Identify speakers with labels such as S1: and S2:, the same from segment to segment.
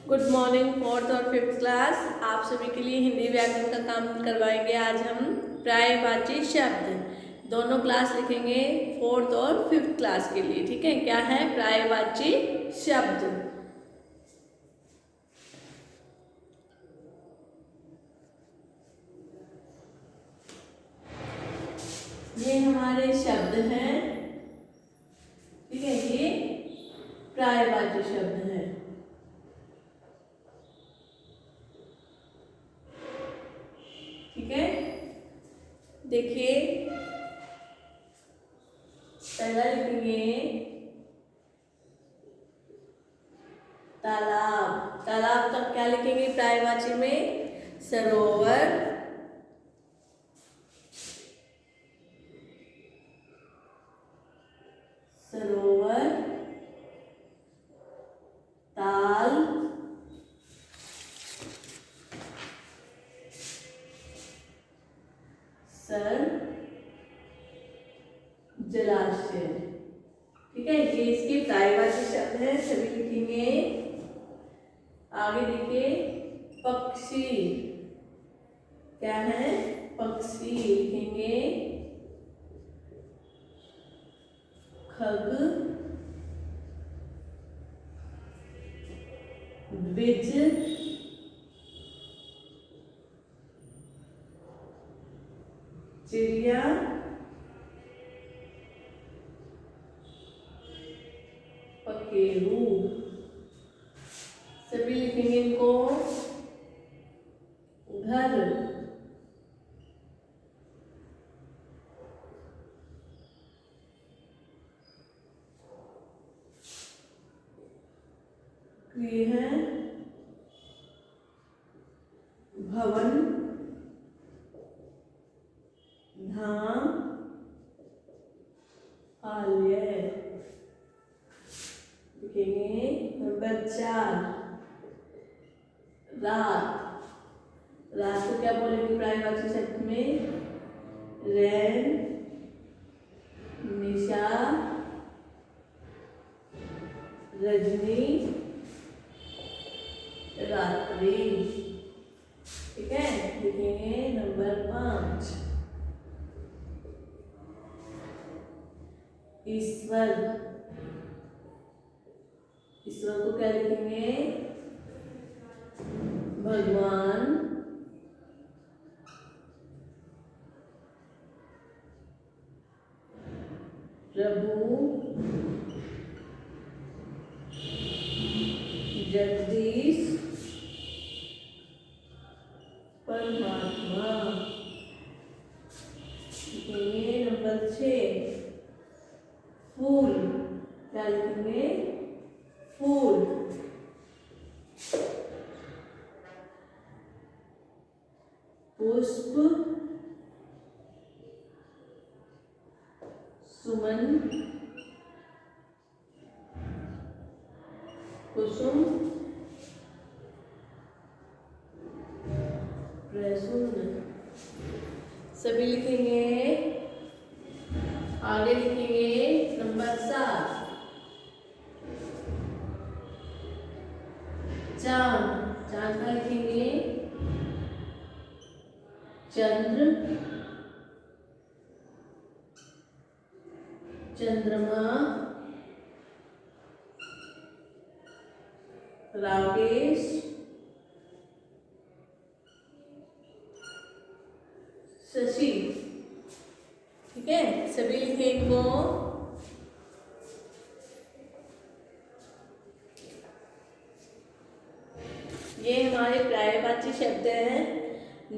S1: Good morning fourth और fifth class. आप सभी के लिए हिंदी व्याकरण का काम करवाएंगे। आज हम पर्यायवाची शब्द दोनों क्लास लिखेंगे, फोर्थ और फिफ्थ क्लास के लिए। ठीक है, क्या है पर्यायवाची शब्द? ये हमारे शब्द हैं। ठीक है, ये पर्यायवाची शब्द है। ठीक है, देखिए पहला लिखेंगे तालाब। तालाब का क्या लिखेंगे पर्यायवाची में? सरोवर, सरोवर, ताल, सर, जलाशय। ठीक है, ये इसके पर्यायवाची शब्द है, सभी लिखेंगे। आगे देखिए पक्षी, क्या है? पक्षी लिखेंगे। खग, द्विज, चिड़िया, पखेरु, सभी लिखेंगे इनको। घर, गृह, भवन, धाम, आलय लिखेंगे। नंबर 4 रात। रात को क्या बोलेंगे पर्यायवाची शब्द में? रैन, निशा, रजनी, रात्रि। ठीक है, लिखेंगे नंबर 5 ईश्वर। ईश्वर को क्या लिखेंगे? भगवान, प्रभु, जगदीश, परमात्मा। लिखेंगे नंबर 6 फूल। क्या लिखेंगे? फूल, पुष्प, सुमन, कुसुम, प्रसून, सभी लिखेंगे। आगे लिखेंगे नंबर 7 चांद। चांद का लिखेंगे चंद्र, चंद्रमा, राकेश, शशि। ठीक है, सभी लिखे इनको। ये हमारे पर्यायवाची शब्द हैं।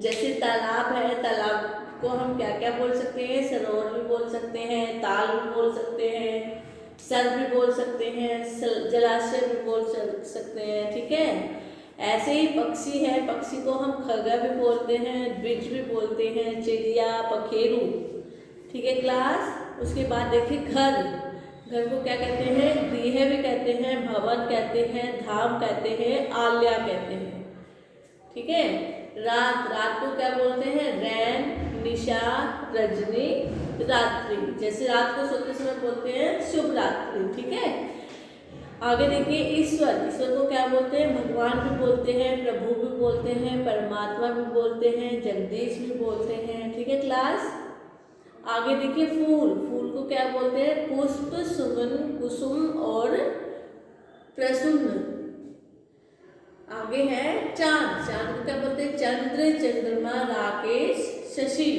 S1: जैसे तालाब है, तालाब को हम क्या क्या बोल सकते हैं? सरोवर भी बोल सकते हैं, ताल भी बोल सकते हैं, सर भी बोल सकते हैं, जलाशय भी बोल सकते हैं। ठीक है, ऐसे ही पक्षी है, पक्षी को हम खगा भी बोलते हैं, द्विज भी बोलते हैं, चिड़िया, पखेरु। ठीक है क्लास। उसके बाद देखिए घर। घर को क्या कहते हैं? गृह भी कहते हैं, भवन कहते हैं, धाम कहते हैं, आल्या कहते हैं। ठीक है, रात। रात को क्या बोलते हैं? रैन, निशा, रजनी, रात्रि। जैसे रात को सोते समय बोलते हैं शुभ रात्रि। ठीक है, आगे देखिए ईश्वर, ईश्वर को क्या बोलते हैं? भगवान भी बोलते हैं, प्रभु भी बोलते हैं, परमात्मा भी बोलते हैं, जगदीश भी बोलते हैं। ठीक है क्लास। आगे देखिए फूल, फूल को क्या बोलते हैं? पुष्प, सुमन, कुसुम और प्रसून। आगे है चांद, चांद को क्या बोलते हैं? चंद्र, चंद्रमा, राकेश, शशि।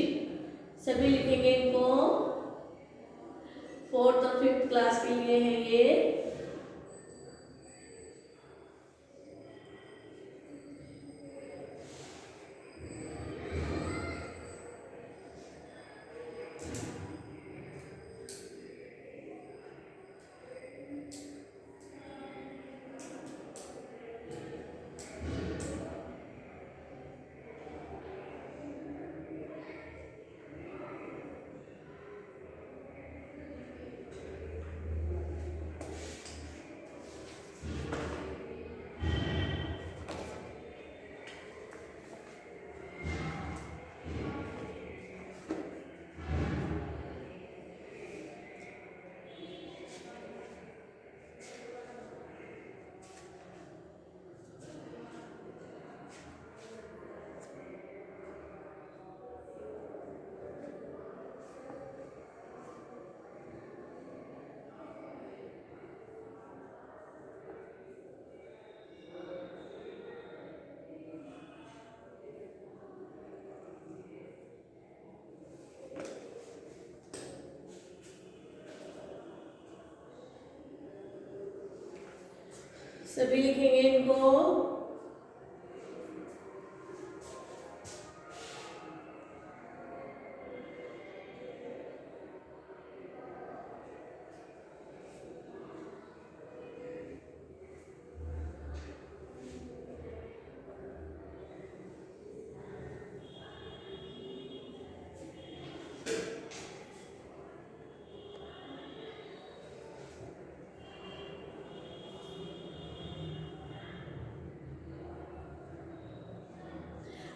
S1: सभी लिखेंगे इनको, 4th और 5th क्लास के लिए है ये। सभी लिखेंगे इनको।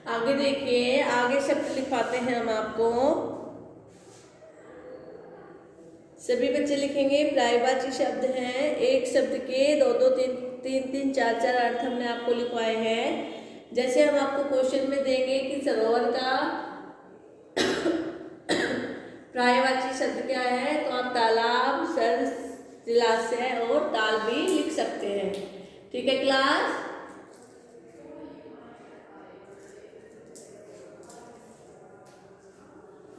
S1: आगे देखिए, आगे शब्द लिखवाते हैं हम आपको। सभी बच्चे लिखेंगे पर्यायवाची शब्द हैं। एक शब्द के दो दो तीन तीन तीन चार चार अर्थ हमने आपको लिखवाए हैं। जैसे हम आपको क्वेश्चन में देंगे कि सरोवर का पर्यायवाची शब्द क्या है, तो आप तालाब, सर, जलाशय और ताल भी लिख सकते हैं। ठीक है क्लास।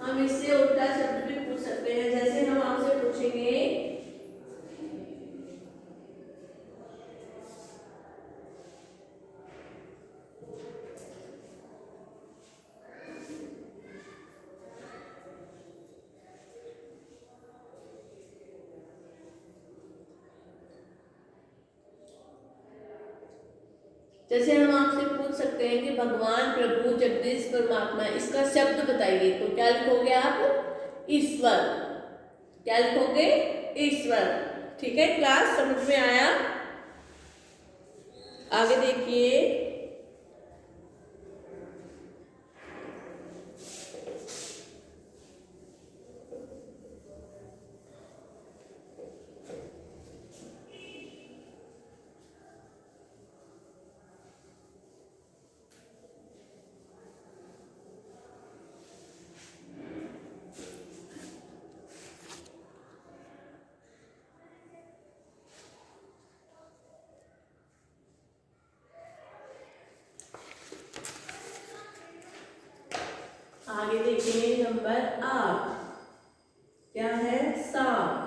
S1: हम इससे उल्टा शब्द भी पूछ सकते हैं। जैसे हम आपसे पूछेंगे जैसे हम आपसे पूछ सकते हैं कि भगवान, प्रभु, जगदीश, परमात्मा, इसका शब्द बताइए, तो क्या लिखोगे आप? ईश्वर। क्या लिखोगे? ईश्वर। ठीक है क्लास, समझ में आया? आगे देखिए, आगे देखिए नंबर 8 क्या है? सांप।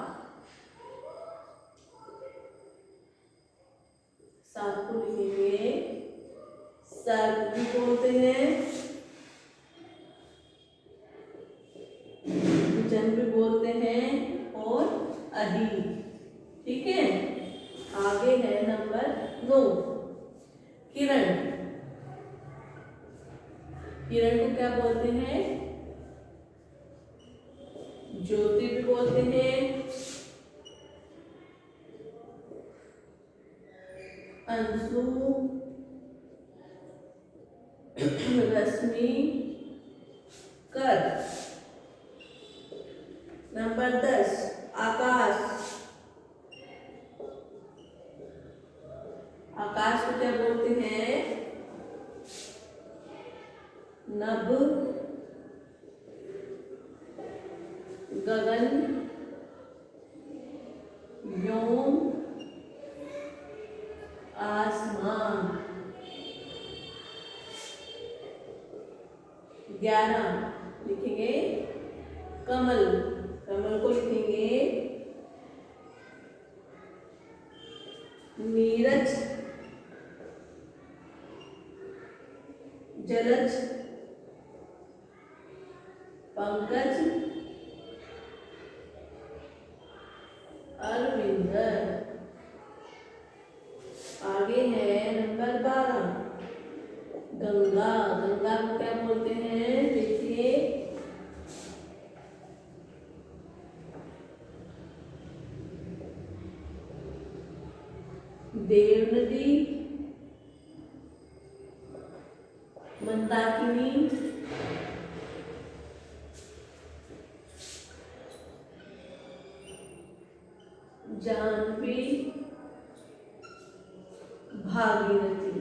S1: सांप को लिखेंगे सर्प भी बोलते हैं, जन भी बोलते हैं और अही। ठीक है। आगे है नंबर 9 किरण। किरण को क्या बोलते हैं? ज्योति भी बोलते हैं, अंशु, रश्मि, कर। नंबर 10 आकाश। बोलते हैं? नभ, गगन, व्योम, आसमान। 11 लिखेंगे कमल। कमल को लिखेंगे नीरज, जलज, पंकज, अरविंदर। आगे है नंबर 12 गंगा। गंगा को क्या बोलते हैं? देखिए देव नदी, मंदाकिनी, जानवी, भागीरथी।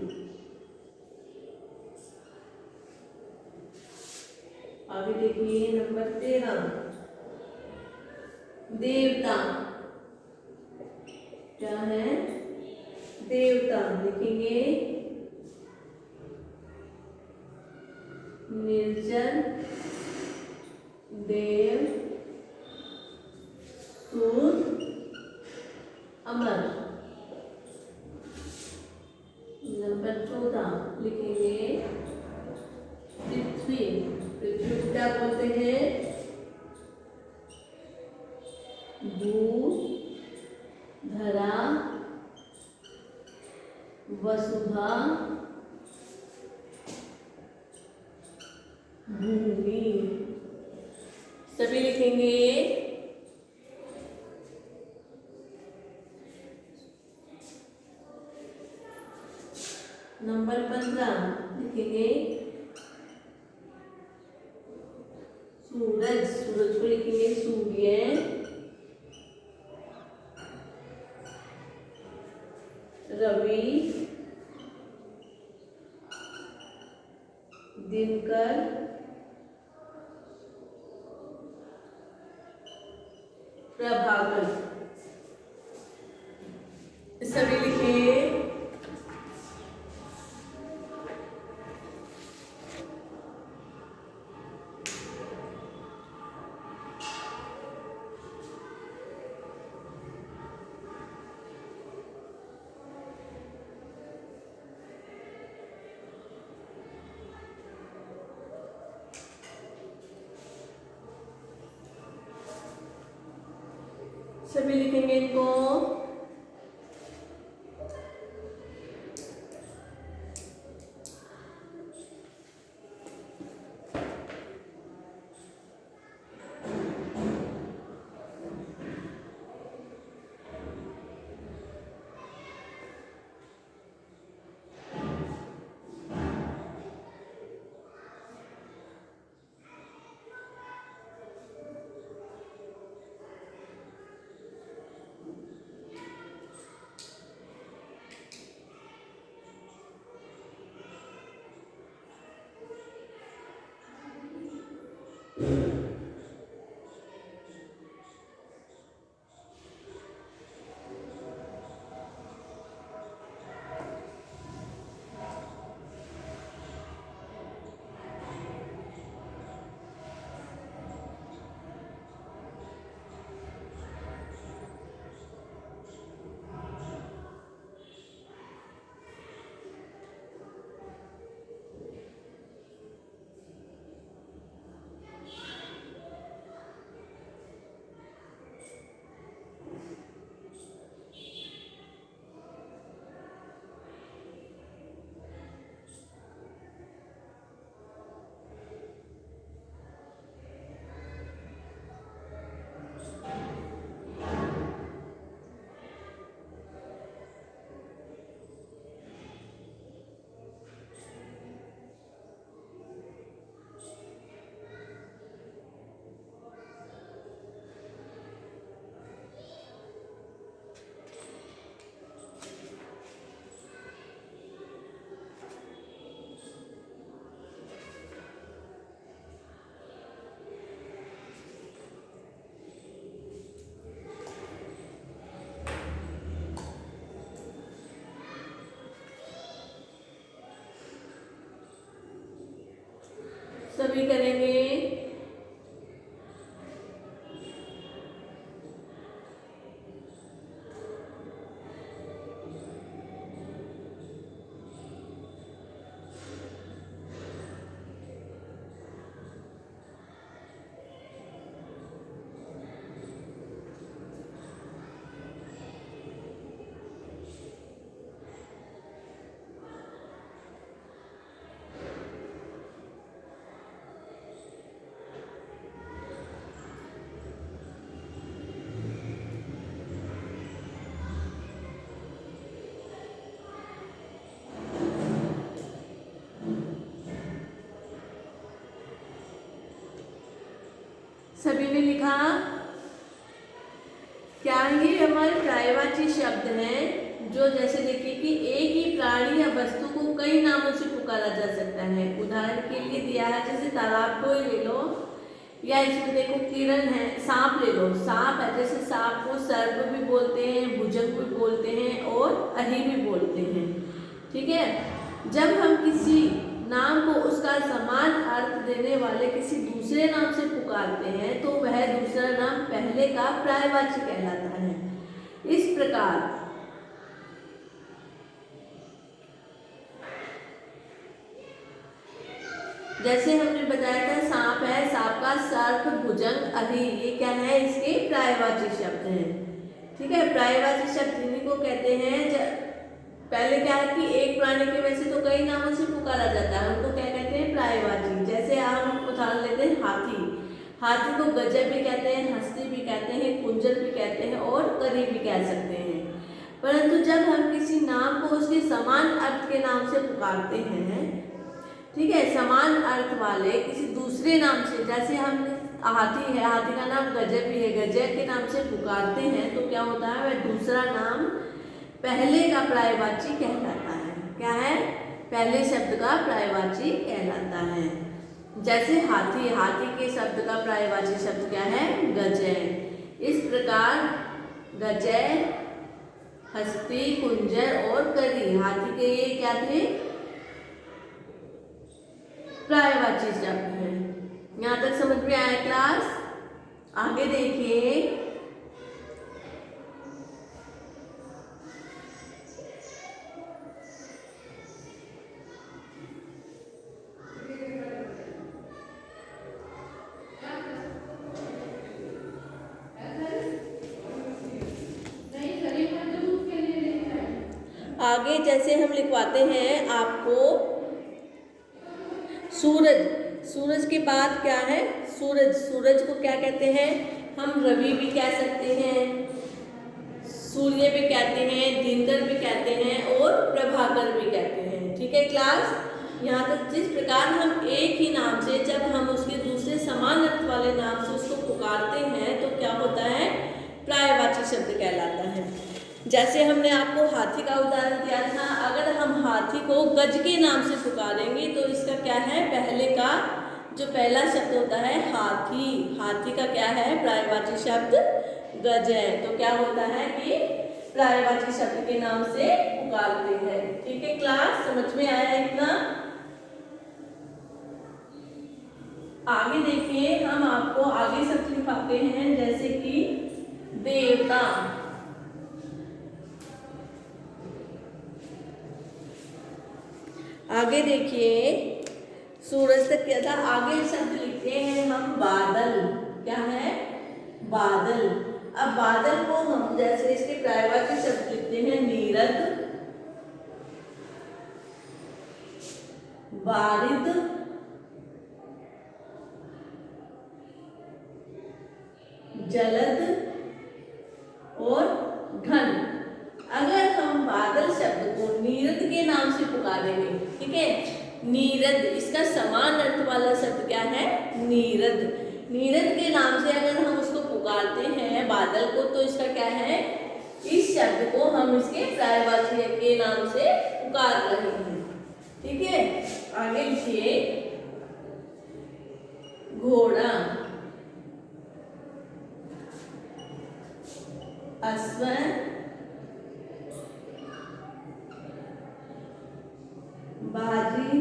S1: आगे देखिए नंबर 13 देवता। क्या है? देवता। लिखेंगे निर्जन, देव, सूर, अमर। नंबर 14 लिखेंगे पृथ्वी। पृथ्वी को क्या बोलते हैं? भू, धरा, वसुधा, भूमि। सभी लिखेंगे। नंबर 15 लिखेंगे सूरज। सूरज को लिखेंगे सूर्य, रवि, दिनकर, प्रभाकर। सभी लिखिए। सभी लिखेंगे इनको। सभी करेंगे। सभी ने लिखा? क्या ये हमारे पर्यायवाची शब्द हैं जो जैसे देखिए कि एक ही प्राणी या वस्तु को कई नामों से पुकारा जा सकता है। उदाहरण के लिए दिया है, जैसे तालाब को ही ले लो, या इसमें देखो किरण है, सांप ले लो, सांप है, जैसे सांप को सर्प भी बोलते हैं, भुजंग भी बोलते हैं और अहि भी बोलते हैं। ठीक है, जब हम किसी नाम को उसका समान अर्थ देने वाले किसी दूसरे नाम से पुकारते हैं तो वह दूसरा नाम पहले का पर्यायवाची कहलाता है। इस प्रकार जैसे हमने बताया था, सांप है, सांप का सर्प, भुजंग, अहि, ये क्या है, इसके पर्यायवाची शब्द हैं। ठीक है, पर्यायवाची शब्द इन्हीं को कहते हैं। पहले क्या है कि एक प्राणी के वैसे तो कई नामों से पुकारा जाता है, उनको क्या कहते हैं, पर्यायवाची। जैसे हम उदाहरण लेते हैं हाथी, हाथी को गजब भी कहते हैं, हस्ती भी कहते हैं, कुंजर भी कहते हैं और करी भी कह सकते हैं। परंतु जब हम किसी नाम को उसके समान अर्थ के नाम से पुकारते हैं, ठीक है, समान अर्थ वाले किसी दूसरे नाम से, जैसे हम हाथी है, हाथी का नाम गजब भी है, गजब के नाम से पुकारते हैं तो क्या होता है, वह दूसरा नाम पहले का पर्यायवाची कहलाता है। क्या है, पहले शब्द का पर्यायवाची कहलाता है। जैसे हाथी, हाथी के शब्द का पर्यायवाची शब्द क्या है, गजय। इस प्रकार गजय, हस्ती, कुंजर और करी, हाथी के ये क्या थे, पर्यायवाची शब्द हैं। यहाँ तक समझ में आया क्लास? आगे देखिए, आगे जैसे हम लिखवाते हैं आपको सूरज, सूरज के बाद क्या है, सूरज, सूरज को क्या कहते हैं, हम रवि भी कह सकते हैं, सूर्य भी कहते हैं, दिनकर भी कहते हैं और प्रभाकर भी कहते हैं। ठीक है क्लास, यहाँ तक जिस प्रकार हम एक ही नाम से जब हम उसके दूसरे समान अर्थ वाले नाम से उसको पुकारते हैं तो क्या होता है, पर्यायवाची शब्द कहलाता है। जैसे हमने आपको हाथी का उदाहरण दिया था, अगर हम हाथी को गज के नाम से पुकारेंगे तो इसका क्या है, पहले का जो पहला शब्द होता है हाथी, हाथी का क्या है, पर्यायवाची शब्द गज है। तो क्या होता है कि पर्यायवाची शब्द के नाम से पुकारते हैं। ठीक है क्लास, समझ में आया इतना? आगे देखिए, हम आपको आगे शब्द लिखवाते हैं, जैसे कि देवता। आगे देखिए, सूरज तक क्या था, आगे शब्द लिखते हैं हम बादल। क्या है, बादल। अब बादल को हम जैसे इसके पर्यायवाची शब्द लिखते हैं नीरद, बारिद, जलद और घन। अगर हम बादल शब्द को नीरद के नाम से पुकारेंगे, ठीक है, नीरद, इसका समान अर्थ वाला शब्द क्या है, नीरद। नीरद के नाम से अगर हम उसको पुकारते हैं बादल को, तो इसका क्या है, इस शब्द को हम इसके पर्यायवाची के नाम से पुकार रहे हैं। ठीक है, आगे लिखिए, घोड़ा, अश्व, बाजी,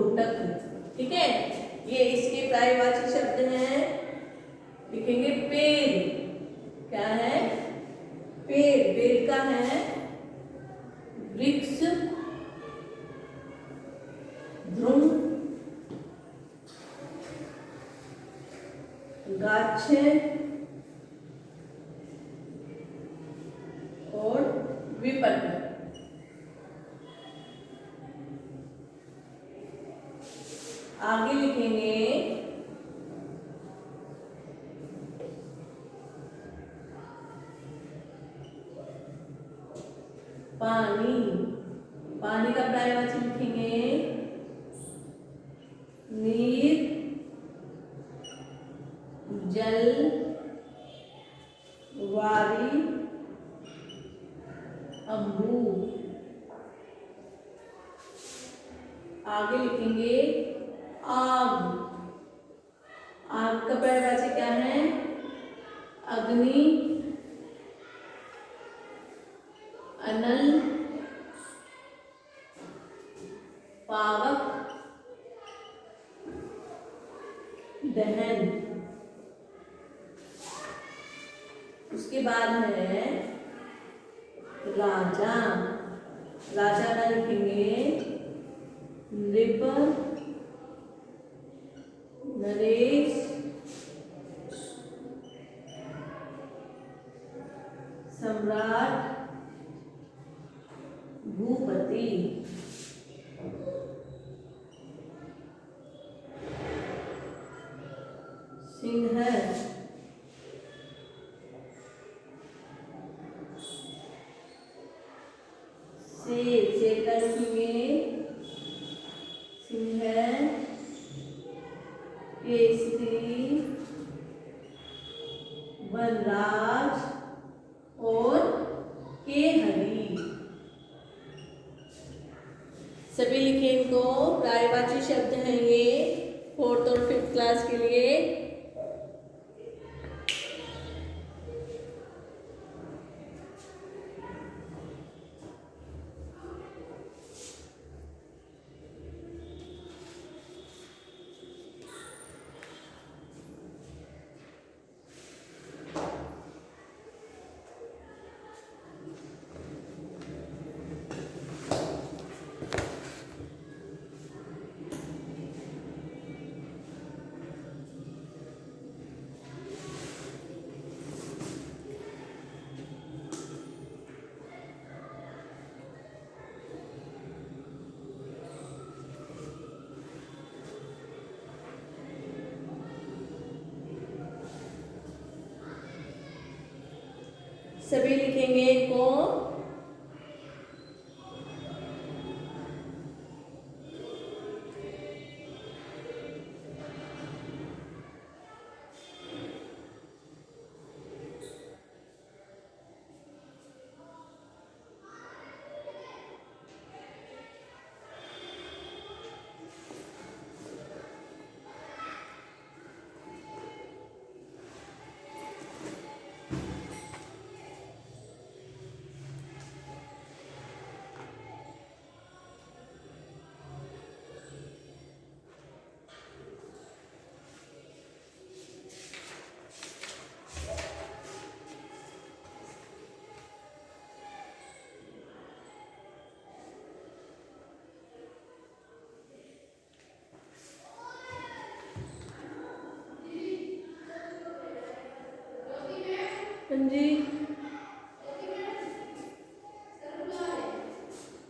S1: लोटक। ठीक है, ये इसके पर्यायवाची शब्द हैं। लिखेंगे पेड़, क्या है? पेड़। पेड़ का है वृक्ष, ध्रुव, गाछ और विपट। आगे लिखेंगे पानी। पानी का पर्यायवाची लिखेंगे नीर, जल, वारी, अम्बू। आगे लिखेंगे आग। आग का पर्यायवाची क्या है? अग्नि, अनल, पावक, दहन। उसके बाद है राजा। राजा का लिखेंगे नृप, नरेश, सम्राट, भूपति। सिंह, शेर। शेर का लिखेंगे सिंह, केसरी, वनराज और केहरी। सभी लिखे इनको। पर्यायवाची शब्द हैं ये 4th और 5th क्लास के लिए। सभी लिखेंगे इनको।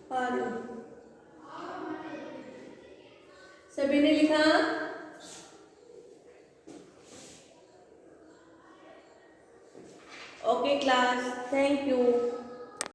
S1: हाँ जी, सभी ने लिखा।